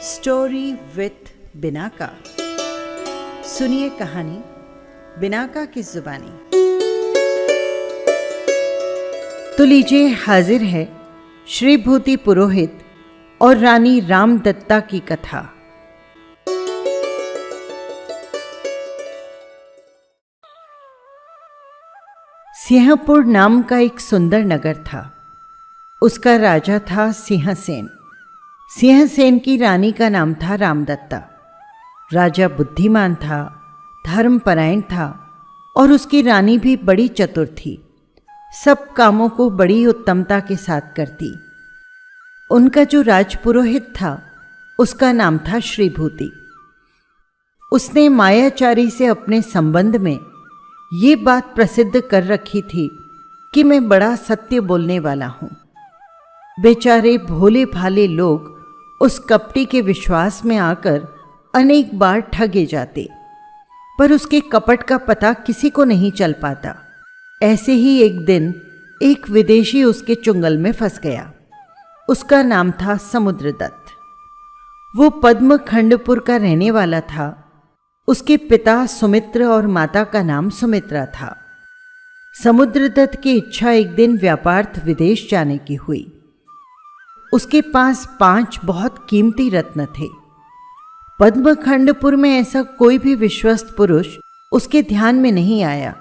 Story with Binaca. सुनिए कहानी Binaca की जुबानी। तो लीजिए, हाजिर है श्रीभूति पुरोहित और रानी रामदत्ता की कथा। सिंहपुर नाम का एक सुंदर नगर था। उसका राजा था सिंहसेन। सिंहसेन की रानी का नाम था रामदत्ता। राजा बुद्धिमान था, धर्मपरायण था और उसकी रानी भी बड़ी चतुर थी। सब कामों को बड़ी उत्तमता के साथ करती। उनका जो राजपुरोहित था उसका नाम था श्रीभूति। उसने मायाचारी से अपने संबंध में ये बात प्रसिद्ध कर रखी थी कि मैं बड़ा सत्य बोलने वाला हूँ। बेचारे भोले भाले लोग उस कपटी के विश्वास में आकर अनेक बार ठगे जाते, पर उसके कपट का पता किसी को नहीं चल पाता। ऐसे ही एक दिन एक विदेशी उसके चुंगल में फंस गया। उसका नाम था समुद्रदत्त। वो पद्मखंडपुर का रहने वाला था। उसके पिता सुमित्र और माता का नाम सुमित्रा था। समुद्रदत्त की इच्छा एक दिन व्यापार्थ विदेश जाने की हुई। उसके पास 5 बहुत कीमती रत्न थे। पद्मखंडपुर में ऐसा कोई भी विश्वस्त पुरुष उसके ध्यान में नहीं आया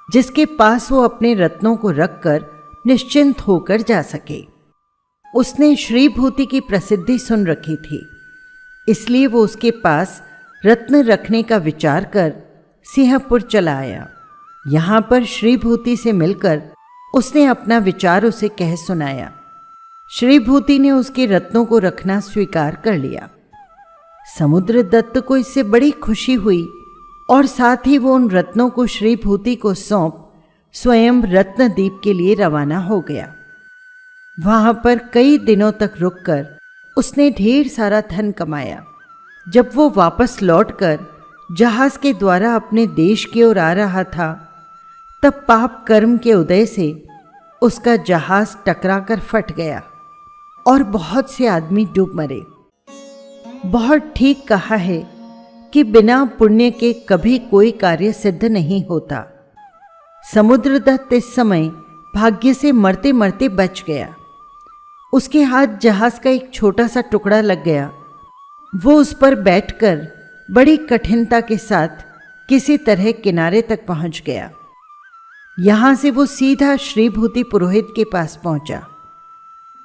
जिसके पास वो अपने रत्नों को रखकर निश्चिंत होकर जा सके। उसने श्रीभूति की प्रसिद्धि सुन रखी थी, इसलिए वो उसके पास रत्न रखने का विचार कर सिंहपुर चला आया। यहाँ पर श्रीभूति से मिलकर उसने अपना विचार उसे कह सुनाया। श्रीभूति ने उसके रत्नों को रखना स्वीकार कर लिया। समुद्रदत्त को इससे बड़ी खुशी हुई और साथ ही वो उन रत्नों को श्रीभूति को सौंप स्वयं रत्नदीप के लिए रवाना हो गया। वहां पर कई दिनों तक रुककर उसने ढेर सारा धन कमाया। जब वो वापस लौटकर जहाज के द्वारा अपने देश की ओर आ रहा था, तब पाप कर्म के उदय से उसका जहाज टकराकर फट गया और बहुत से आदमी डूब मरे। बहुत ठीक कहा है कि बिना पुण्य के कभी कोई कार्य सिद्ध नहीं होता। समुद्रदत्त इस समय भाग्य से मरते मरते बच गया। उसके हाथ जहाज का एक छोटा सा टुकड़ा लग गया। वो उस पर बैठकर बड़ी कठिनता के साथ किसी तरह किनारे तक पहुंच गया। यहां से वो सीधा श्रीभूति पुरोहित के पास पहुंचा।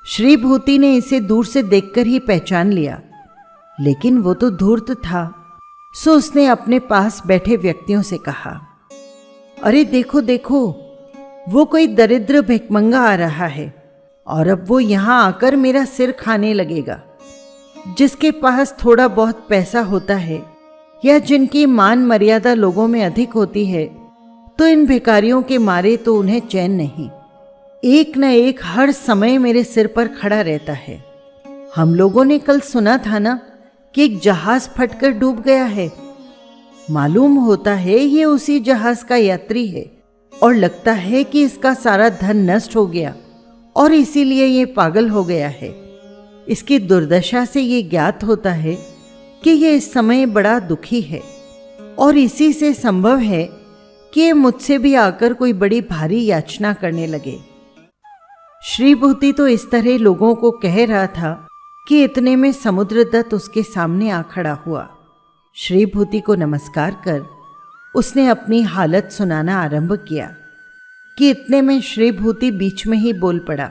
श्रीभूति ने इसे दूर से देखकर ही पहचान लिया, लेकिन वो तो धूर्त था, सो उसने अपने पास बैठे व्यक्तियों से कहा, अरे देखो देखो, वो कोई दरिद्र भिखमंगा आ रहा है और अब वो यहां आकर मेरा सिर खाने लगेगा। जिसके पास थोड़ा बहुत पैसा होता है या जिनकी मान मर्यादा लोगों में अधिक होती है, तो इन भिखारियों के मारे तो उन्हें चैन नहीं। एक न एक हर समय मेरे सिर पर खड़ा रहता है। हम लोगों ने कल सुना था ना कि एक जहाज फटकर डूब गया है। मालूम होता है ये उसी जहाज का यात्री है और लगता है कि इसका सारा धन नष्ट हो गया और इसीलिए ये पागल हो गया है। इसकी दुर्दशा से ये ज्ञात होता है कि ये इस समय बड़ा दुखी है और इसी से संभव है कि ये मुझसे भी आकर कोई बड़ी भारी याचना करने लगे। श्रीभूति तो इस तरह लोगों को कह रहा था कि इतने में समुद्रदत्त उसके सामने आ खड़ा हुआ। श्रीभूति को नमस्कार कर उसने अपनी हालत सुनाना आरंभ किया कि इतने में श्रीभूति बीच में ही बोल पड़ा,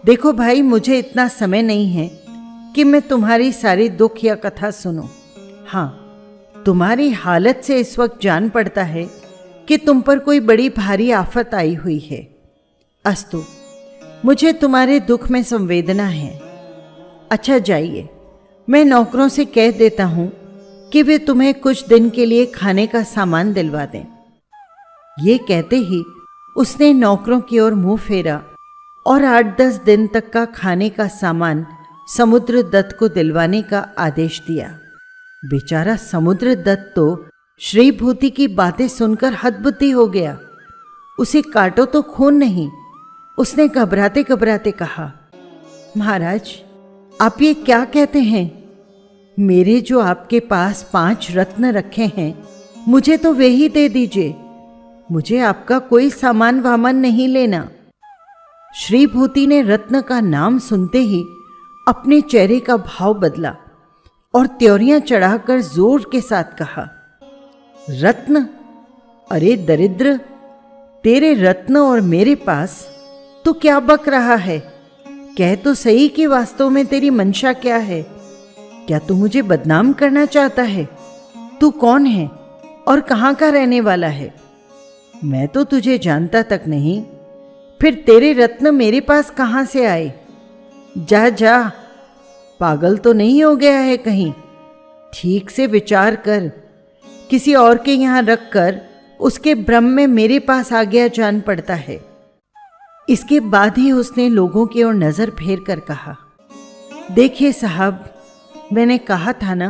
देखो भाई, मुझे इतना समय नहीं है कि मैं तुम्हारी सारी दुख या कथा सुनूं। हाँ, तुम्हारी हालत से इस वक्त जान पड़ता है कि तुम पर कोई बड़ी भारी आफत आई हुई है। अस्तु, मुझे तुम्हारे दुख में संवेदना है। अच्छा जाइए, मैं नौकरों से कह देता हूं कि वे तुम्हें कुछ दिन के लिए खाने का सामान दिलवा दें। ये कहते ही उसने नौकरों की ओर मुंह फेरा और 8-10 दिन तक का खाने का सामान समुद्रदत्त को दिलवाने का आदेश दिया। बेचारा समुद्रदत्त तो श्रीभूति की बातें सुनकर हतबुद्धि हो गया। उसे काटो तो खून नहीं। उसने घबराते घबराते कहा, महाराज, आप ये क्या कहते हैं? मेरे जो आपके पास 5 रत्न रखे हैं, मुझे तो वे ही दे दीजिए। मुझे आपका कोई सामान वामान नहीं लेना। श्रीभूति ने रत्न का नाम सुनते ही अपने चेहरे का भाव बदला और त्योरियां चढ़ाकर जोर के साथ कहा, रत्न? अरे दरिद्र, तेरे रत्न और मेरे पास तो क्या बक रहा है? कह तो सही कि वास्तव में तेरी मंशा क्या है? क्या तू मुझे बदनाम करना चाहता है? तू कौन है और कहाँ का रहने वाला है? मैं तो तुझे जानता तक नहीं, फिर तेरे रत्न मेरे पास कहाँ से आए? जा जा, पागल तो नहीं हो गया है कहीं? ठीक से विचार कर। किसी और के यहाँ रख कर उसके भ्रम में मेरे पास आ गया जान पड़ता है। इसके बाद ही उसने लोगों की ओर नजर फेर कर कहा, देखिए साहब, मैंने कहा था ना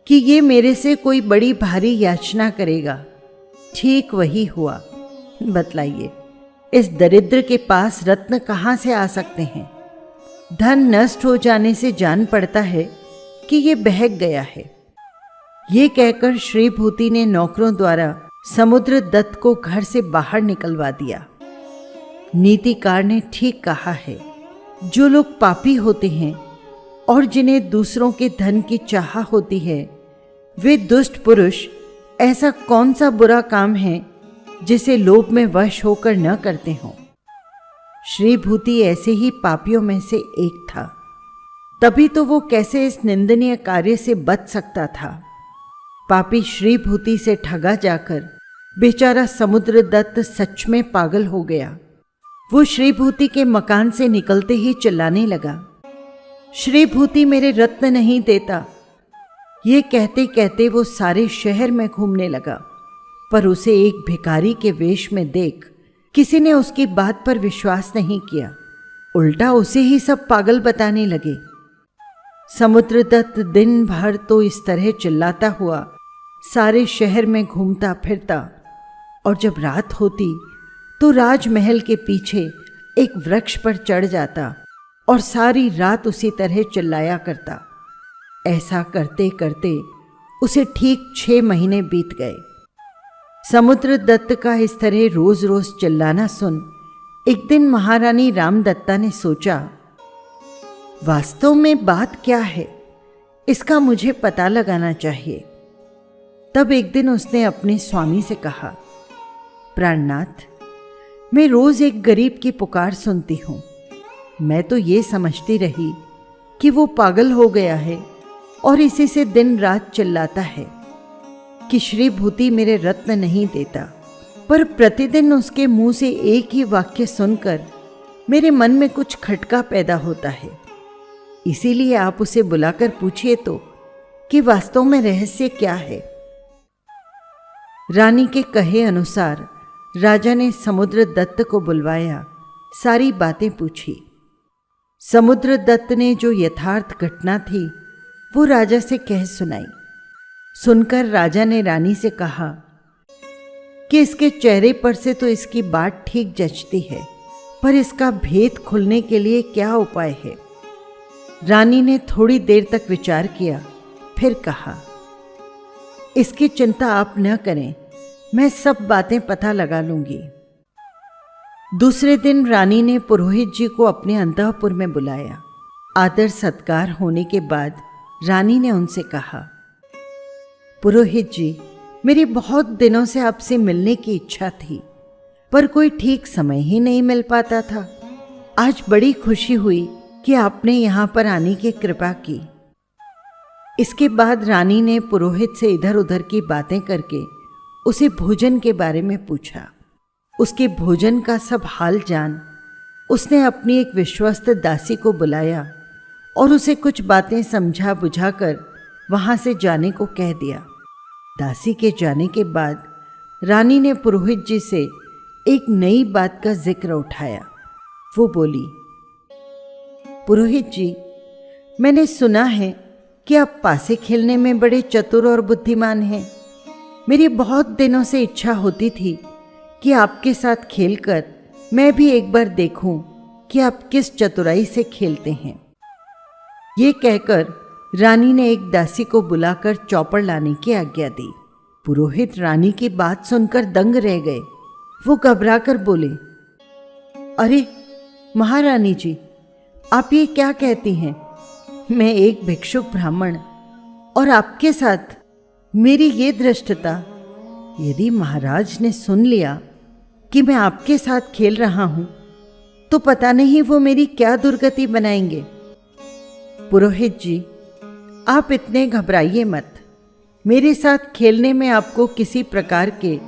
कि ये मेरे से कोई बड़ी भारी याचना करेगा। ठीक वही हुआ। बतलाइए, इस दरिद्र के पास रत्न कहाँ से आ सकते हैं? धन नष्ट हो जाने से जान पड़ता है कि ये बहक गया है। ये कहकर श्रीभूति ने नौकरों द्वारा समुद्रदत्त को घर से बाहर निकलवा दिया। नीतिकार ने ठीक कहा है, जो लोग पापी होते हैं और जिन्हें दूसरों के धन की चाह होती है, वे दुष्ट पुरुष ऐसा कौन सा बुरा काम है जिसे लोभ में वश होकर न करते हों। श्रीभूति ऐसे ही पापियों में से एक था, तभी तो वो कैसे इस निंदनीय कार्य से बच सकता था। पापी श्रीभूति से ठगा जाकर बेचारा समुद्रदत्त सच में पागल हो गया। वो श्रीभूति के मकान से निकलते ही चिल्लाने लगा, श्रीभूति मेरे रत्न नहीं देता। ये कहते कहते वो सारे शहर में घूमने लगा, पर उसे एक भिखारी के वेश में देख किसी ने उसकी बात पर विश्वास नहीं किया, उल्टा उसे ही सब पागल बताने लगे। समुद्रदत्त दिन भर तो इस तरह चिल्लाता हुआ सारे शहर में घूमता फिरता, और जब रात होती तो राजमहल के पीछे एक वृक्ष पर चढ़ जाता और सारी रात उसी तरह चिल्लाया करता। ऐसा करते करते उसे ठीक 6 महीने बीत गए। समुद्रदत्त का इस तरह रोज रोज चिल्लाना सुन एक दिन महारानी रामदत्ता ने सोचा, वास्तव में बात क्या है, इसका मुझे पता लगाना चाहिए। तब एक दिन उसने अपने स्वामी से कहा, प्राणनाथ, मैं रोज एक गरीब की पुकार सुनती हूँ। मैं तो ये समझती रही कि वो पागल हो गया है और इसी से दिन रात चिल्लाता है कि श्रीभूति मेरे रत्न नहीं देता, पर प्रतिदिन उसके मुंह से एक ही वाक्य सुनकर मेरे मन में कुछ खटका पैदा होता है। इसीलिए आप उसे बुलाकर पूछिए तो कि वास्तव में रहस्य क्या है। रानी के कहे अनुसार राजा ने समुद्रदत्त को बुलवाया, सारी बातें पूछी। समुद्रदत्त ने जो यथार्थ घटना थी वो राजा से कह सुनाई। सुनकर राजा ने रानी से कहा कि इसके चेहरे पर से तो इसकी बात ठीक जचती है, पर इसका भेद खुलने के लिए क्या उपाय है। रानी ने थोड़ी देर तक विचार किया, फिर कहा, इसकी चिंता आप न करें, मैं सब बातें पता लगा लूंगी। दूसरे दिन रानी ने पुरोहित जी को अपने अंतःपुर में बुलाया। आदर सत्कार होने के बाद रानी ने उनसे कहा, पुरोहित जी, मेरी बहुत दिनों से आपसे मिलने की इच्छा थी, पर कोई ठीक समय ही नहीं मिल पाता था। आज बड़ी खुशी हुई कि आपने यहाँ पर आने की कृपा की। इसके बाद रानी ने पुरोहित से इधर उधर की बातें करके उसे भोजन के बारे में पूछा। उसके भोजन का सब हाल जान उसने अपनी एक विश्वस्त दासी को बुलाया और उसे कुछ बातें समझा बुझाकर वहां से जाने को कह दिया। दासी के जाने के बाद रानी ने पुरोहित जी से एक नई बात का जिक्र उठाया। वो बोली, पुरोहित जी, मैंने सुना है कि आप पासे खेलने में बड़े चतुर और बुद्धिमान हैं। मेरी बहुत दिनों से इच्छा होती थी कि आपके साथ खेलकर मैं भी एक बार देखूं कि आप किस चतुराई से खेलते हैं। ये कहकर रानी ने एक दासी को बुलाकर चौपड़ लाने की आज्ञा दी। पुरोहित रानी की बात सुनकर दंग रह गए। वो घबराकर बोले, अरे महारानी जी, आप ये क्या कहती हैं? मैं एक भिक्षुक ब्राह्मण और आपके साथ मेरी ये धृष्टता। यदि महाराज ने सुन लिया कि मैं आपके साथ खेल रहा हूं तो पता नहीं वो मेरी क्या दुर्गति बनाएंगे। पुरोहित जी, आप इतने घबराइए मत। मेरे साथ खेलने में आपको किसी प्रकार के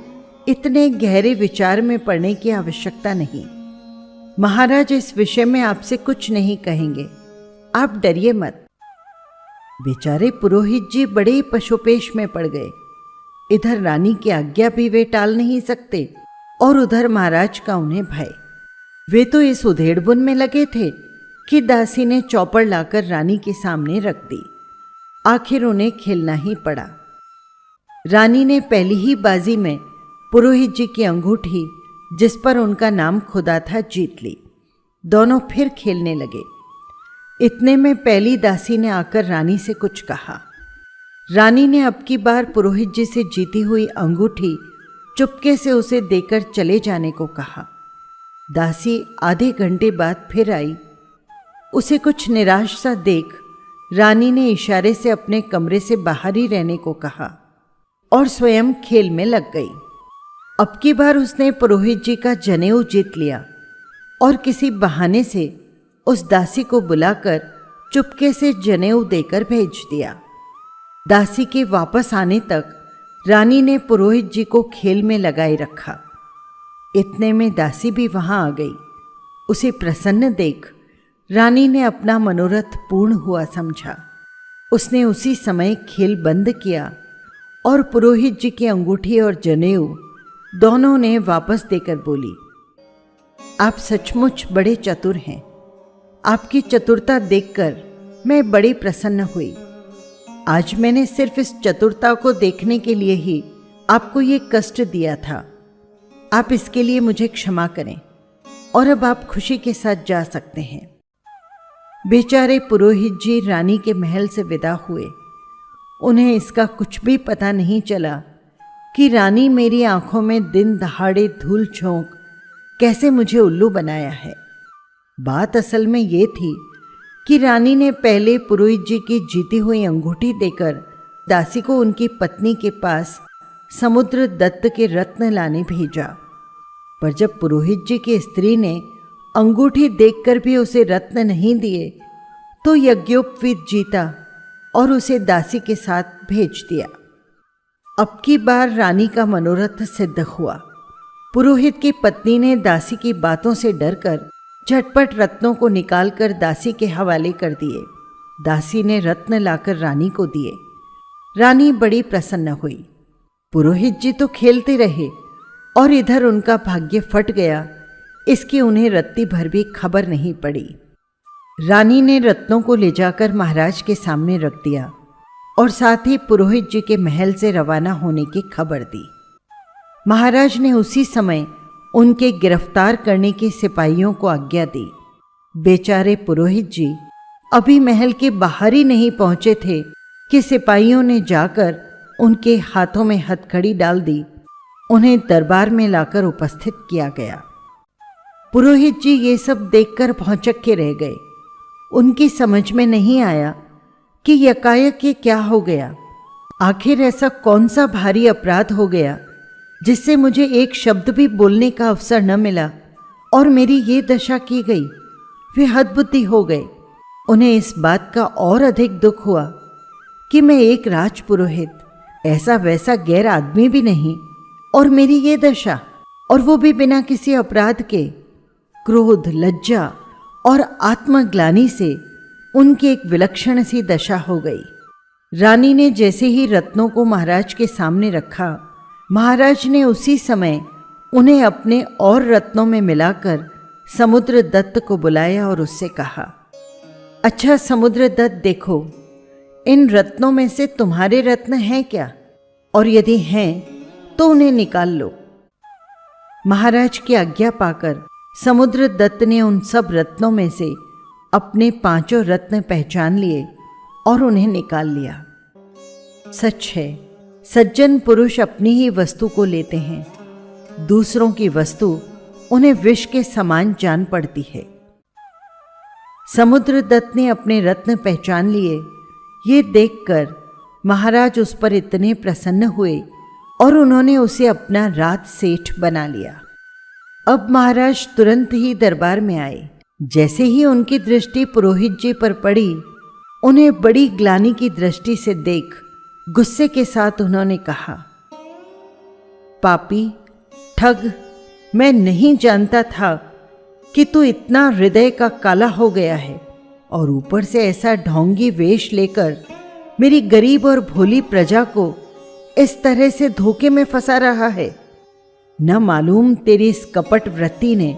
इतने गहरे विचार में पड़ने की आवश्यकता नहीं। महाराज इस विषय में आपसे कुछ नहीं कहेंगे, आप डरिए मत। बेचारे पुरोहित जी बड़े ही पशुपेश में पड़ गए। इधर रानी की आज्ञा भी वे टाल नहीं सकते और उधर महाराज का उन्हें भय। वे तो इस उधेड़बुन में लगे थे कि दासी ने चौपड़ लाकर रानी के सामने रख दी। आखिर उन्हें खेलना ही पड़ा। रानी ने पहली ही बाजी में पुरोहित जी की अंगूठी, जिस पर उनका नाम खुदा था, जीत ली। दोनों फिर खेलने लगे। इतने में पहली दासी ने आकर रानी से कुछ कहा। रानी ने अब की बार पुरोहित जी से जीती हुई अंगूठी चुपके से उसे देकर चले जाने को कहा। दासी आधे घंटे बाद फिर आई। उसे कुछ निराश सा देख रानी ने इशारे से अपने कमरे से बाहर ही रहने को कहा और स्वयं खेल में लग गई। अब की बार उसने पुरोहित जी का जनेऊ जीत लिया और किसी बहाने से उस दासी को बुलाकर चुपके से जनेऊ देकर भेज दिया। दासी के वापस आने तक रानी ने पुरोहित जी को खेल में लगाए रखा। इतने में दासी भी वहां आ गई। उसे प्रसन्न देख रानी ने अपना मनोरथ पूर्ण हुआ समझा। उसने उसी समय खेल बंद किया और पुरोहित जी की अंगूठी और जनेऊ दोनों ने वापस देकर बोली, आप सचमुच बड़े चतुर हैं। आपकी चतुरता देखकर मैं बड़ी प्रसन्न हुई। आज मैंने सिर्फ इस चतुरता को देखने के लिए ही आपको ये कष्ट दिया था। आप इसके लिए मुझे क्षमा करें और अब आप खुशी के साथ जा सकते हैं। बेचारे पुरोहित जी रानी के महल से विदा हुए। उन्हें इसका कुछ भी पता नहीं चला कि रानी मेरी आंखों में दिन दहाड़े धूल झोंक कैसे मुझे उल्लू बनाया है। बात असल में ये थी कि रानी ने पहले पुरोहित जी की जीती हुई अंगूठी देकर दासी को उनकी पत्नी के पास समुद्र दत्त के रत्न लाने भेजा। पर जब पुरोहित जी की स्त्री ने अंगूठी देखकर भी उसे रत्न नहीं दिए तो यज्ञोपवीत जीता और उसे दासी के साथ भेज दिया। अब की बार रानी का मनोरथ सिद्ध हुआ। पुरोहित की पत्नी ने दासी की बातों से डरकर झटपट रत्नों को निकालकर दासी के हवाले कर दिए। दासी ने रत्न लाकर रानी को दिए। रानी बड़ी प्रसन्न हुई। पुरोहित जी तो खेलते रहे और इधर उनका भाग्य फट गया, इसकी उन्हें रत्ती भर भी खबर नहीं पड़ी। रानी ने रत्नों को ले जाकर महाराज के सामने रख दिया और साथ ही पुरोहित जी के महल से रवाना होने की खबर दी। महाराज ने उसी समय उनके गिरफ्तार करने के सिपाहियों को आज्ञा दी। बेचारे पुरोहित जी अभी महल के बाहर ही नहीं पहुंचे थे कि सिपाहियों ने जाकर उनके हाथों में हथकड़ी डाल दी। उन्हें दरबार में लाकर उपस्थित किया गया। पुरोहित जी ये सब देखकर भौंचक के रह गए। उनकी समझ में नहीं आया कि यकायक ये क्या हो गया। आखिर ऐसा कौन सा भारी अपराध हो गया जिससे मुझे एक शब्द भी बोलने का अवसर न मिला और मेरी ये दशा की गई। वे हदबुद्धि हो गए। उन्हें इस बात का और अधिक दुख हुआ कि मैं एक राजपुरोहित, ऐसा वैसा गैर आदमी भी नहीं, और मेरी ये दशा, और वो भी बिना किसी अपराध के। क्रोध, लज्जा और आत्मग्लानि से उनकी एक विलक्षण सी दशा हो गई। रानी ने जैसे ही रत्नों को महाराज के सामने रखा, महाराज ने उसी समय उन्हें अपने और रत्नों में मिलाकर समुद्र दत्त को बुलाया और उससे कहा, अच्छा समुद्र दत्त, देखो इन रत्नों में से तुम्हारे रत्न हैं क्या, और यदि हैं तो उन्हें निकाल लो। महाराज की आज्ञा पाकर समुद्र दत्त ने उन सब रत्नों में से अपने 5 रत्न पहचान लिए और उन्हें निकाल लिया। सच है, सज्जन पुरुष अपनी ही वस्तु को लेते हैं, दूसरों की वस्तु उन्हें विष के समान जान पड़ती है। समुद्रदत्त ने अपने रत्न पहचान लिए। ये देखकर महाराज उस पर इतने प्रसन्न हुए और उन्होंने उसे अपना राज सेठ बना लिया। अब महाराज तुरंत ही दरबार में आए। जैसे ही उनकी दृष्टि पुरोहित जी पर पड़ी, उन्हें बड़ी ग्लानि की दृष्टि से देख गुस्से के साथ उन्होंने कहा, पापी, ठग, मैं नहीं जानता था कि तू इतना हृदय का काला हो गया है और ऊपर से ऐसा ढोंगी वेश लेकर मेरी गरीब और भोली प्रजा को इस तरह से धोखे में फंसा रहा है। न मालूम तेरी इस कपट वृत्ति ने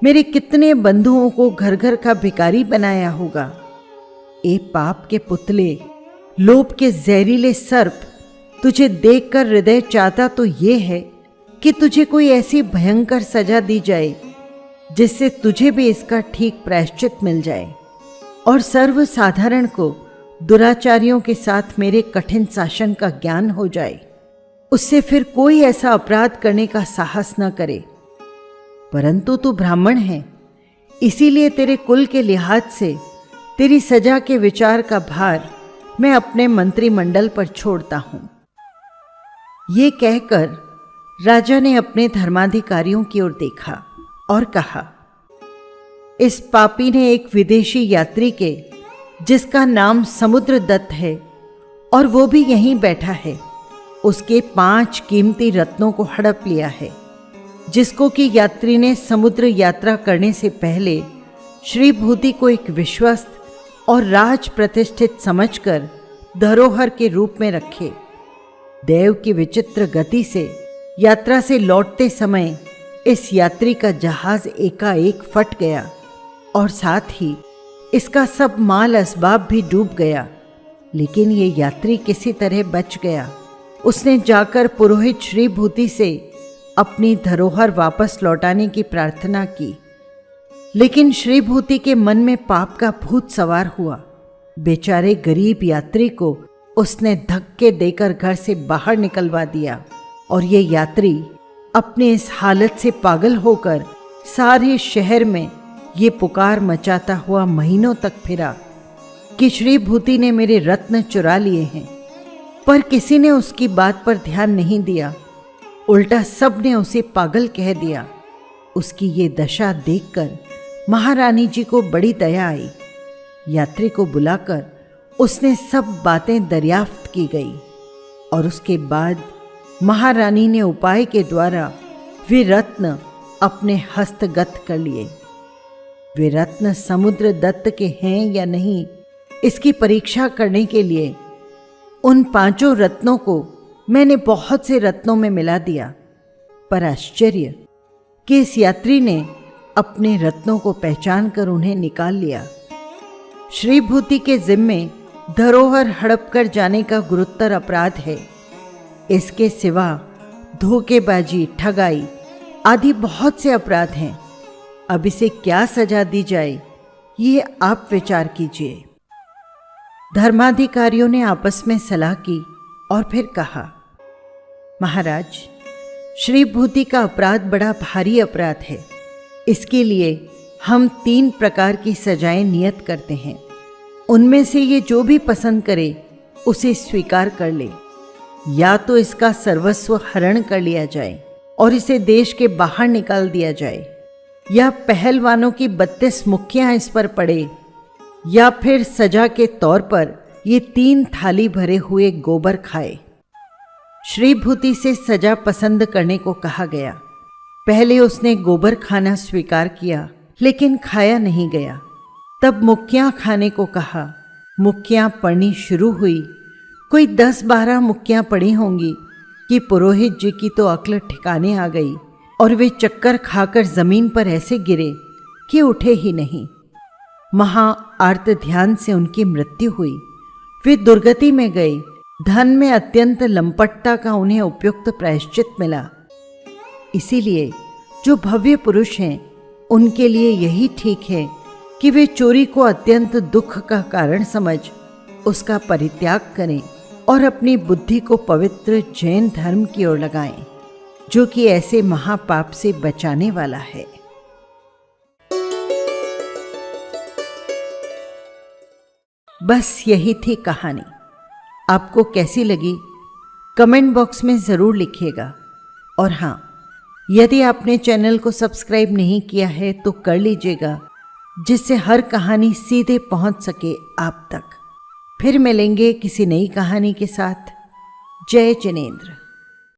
मेरे कितने बंधुओं को घर घर का भिखारी बनाया होगा। ए पाप के पुतले, लोभ के जहरीले सर्प, तुझे देखकर हृदय चाहता तो ये है कि तुझे कोई ऐसी भयंकर सजा दी जाए जिससे तुझे भी इसका ठीक प्रायश्चित मिल जाए और सर्वसाधारण को दुराचारियों के साथ मेरे कठिन शासन का ज्ञान हो जाए। उससे फिर कोई ऐसा अपराध करने का साहस न करे। परंतु तू ब्राह्मण है, इसीलिए तेरे कुल के लिहाज से तेरी सजा के विचार का भार मैं अपने मंत्रिमंडल पर छोड़ता हूं। ये कहकर राजा ने अपने धर्माधिकारियों की ओर देखा और कहा, इस पापी ने एक विदेशी यात्री के, जिसका नाम समुद्रदत्त है और वो भी यहीं बैठा है, उसके 5 कीमती रत्नों को हड़प लिया है, जिसको कि यात्री ने समुद्र यात्रा करने से पहले श्रीभूति को एक विश्वस्त और राज प्रतिष्ठित समझकर धरोहर के रूप में रखे। देव की विचित्र गति से यात्रा से लौटते समय इस यात्री का जहाज एकाएक फट गया और साथ ही इसका सब माल असबाब भी डूब गया, लेकिन ये यात्री किसी तरह बच गया। उसने जाकर पुरोहित श्रीभूति से अपनी धरोहर वापस लौटाने की प्रार्थना की, लेकिन श्रीभूति के मन में पाप का भूत सवार हुआ। बेचारे गरीब यात्री को उसने धक्के देकर घर से बाहर निकलवा दिया और ये यात्री अपने इस हालत से पागल होकर सारे शहर में ये पुकार मचाता हुआ महीनों तक फिरा कि श्रीभूति ने मेरे रत्न चुरा लिए हैं, पर किसी ने उसकी बात पर ध्यान नहीं दिया। उल्टा सब ने उसे पागल कह दिया। उसकी ये दशा देखकर महारानी जी को बड़ी दया आई। यात्री को बुलाकर उसने सब बातें दरियाफ्त की गई और उसके बाद महारानी ने उपाय के द्वारा वे रत्न अपने हस्तगत कर लिए। वे रत्न समुद्रदत्त के हैं या नहीं, इसकी परीक्षा करने के लिए उन 5 रत्नों को मैंने बहुत से रत्नों में मिला दिया, पर आश्चर्य कि इस यात्री ने अपने रत्नों को पहचान कर उन्हें निकाल लिया। श्रीभूति के जिम्मे धरोहर हड़प कर जाने का गुरुतर अपराध है। इसके सिवा धोखेबाजी, ठगाई आदि बहुत से अपराध हैं। अब इसे क्या सजा दी जाए, ये आप विचार कीजिए। धर्माधिकारियों ने आपस में सलाह की और फिर कहा, महाराज, श्रीभूति का अपराध बड़ा भारी अपराध है। इसके लिए हम 3 प्रकार की सजाएं नियत करते हैं। उनमें से ये जो भी पसंद करे उसे स्वीकार कर ले। या तो इसका सर्वस्व हरण कर लिया जाए और इसे देश के बाहर निकाल दिया जाए, या पहलवानों की 32 मुक्कियां इस पर पड़े, या फिर सजा के तौर पर ये 3 थाली भरे हुए गोबर खाए। श्रीभूति से सजा पसंद करने को कहा गया। पहले उसने गोबर खाना स्वीकार किया, लेकिन खाया नहीं गया। तब मुक्कियां खाने को कहा। मुक्कियां पड़नी शुरू हुई। कोई 10-12 मुक्कियां पड़ी होंगी कि पुरोहित जी की तो अक्ल ठिकाने आ गई और वे चक्कर खाकर जमीन पर ऐसे गिरे कि उठे ही नहीं। महा आर्त ध्यान से उनकी मृत्यु हुई। वे दुर्गति में गए। धन में अत्यंत लंपटता का उन्हें उपयुक्त प्रायश्चित मिला। इसीलिए जो भव्य पुरुष हैं, उनके लिए यही ठीक है कि वे चोरी को अत्यंत दुख का कारण समझ उसका परित्याग करें और अपनी बुद्धि को पवित्र जैन धर्म की ओर लगाएं, जो कि ऐसे महापाप से बचाने वाला है। बस यही थी कहानी। आपको कैसी लगी कमेंट बॉक्स में ज़रूर लिखिएगा। और हाँ, यदि आपने चैनल को सब्सक्राइब नहीं किया है तो कर लीजिएगा, जिससे हर कहानी सीधे पहुंच सके आप तक। फिर मिलेंगे किसी नई कहानी के साथ। जय जिनेंद्र।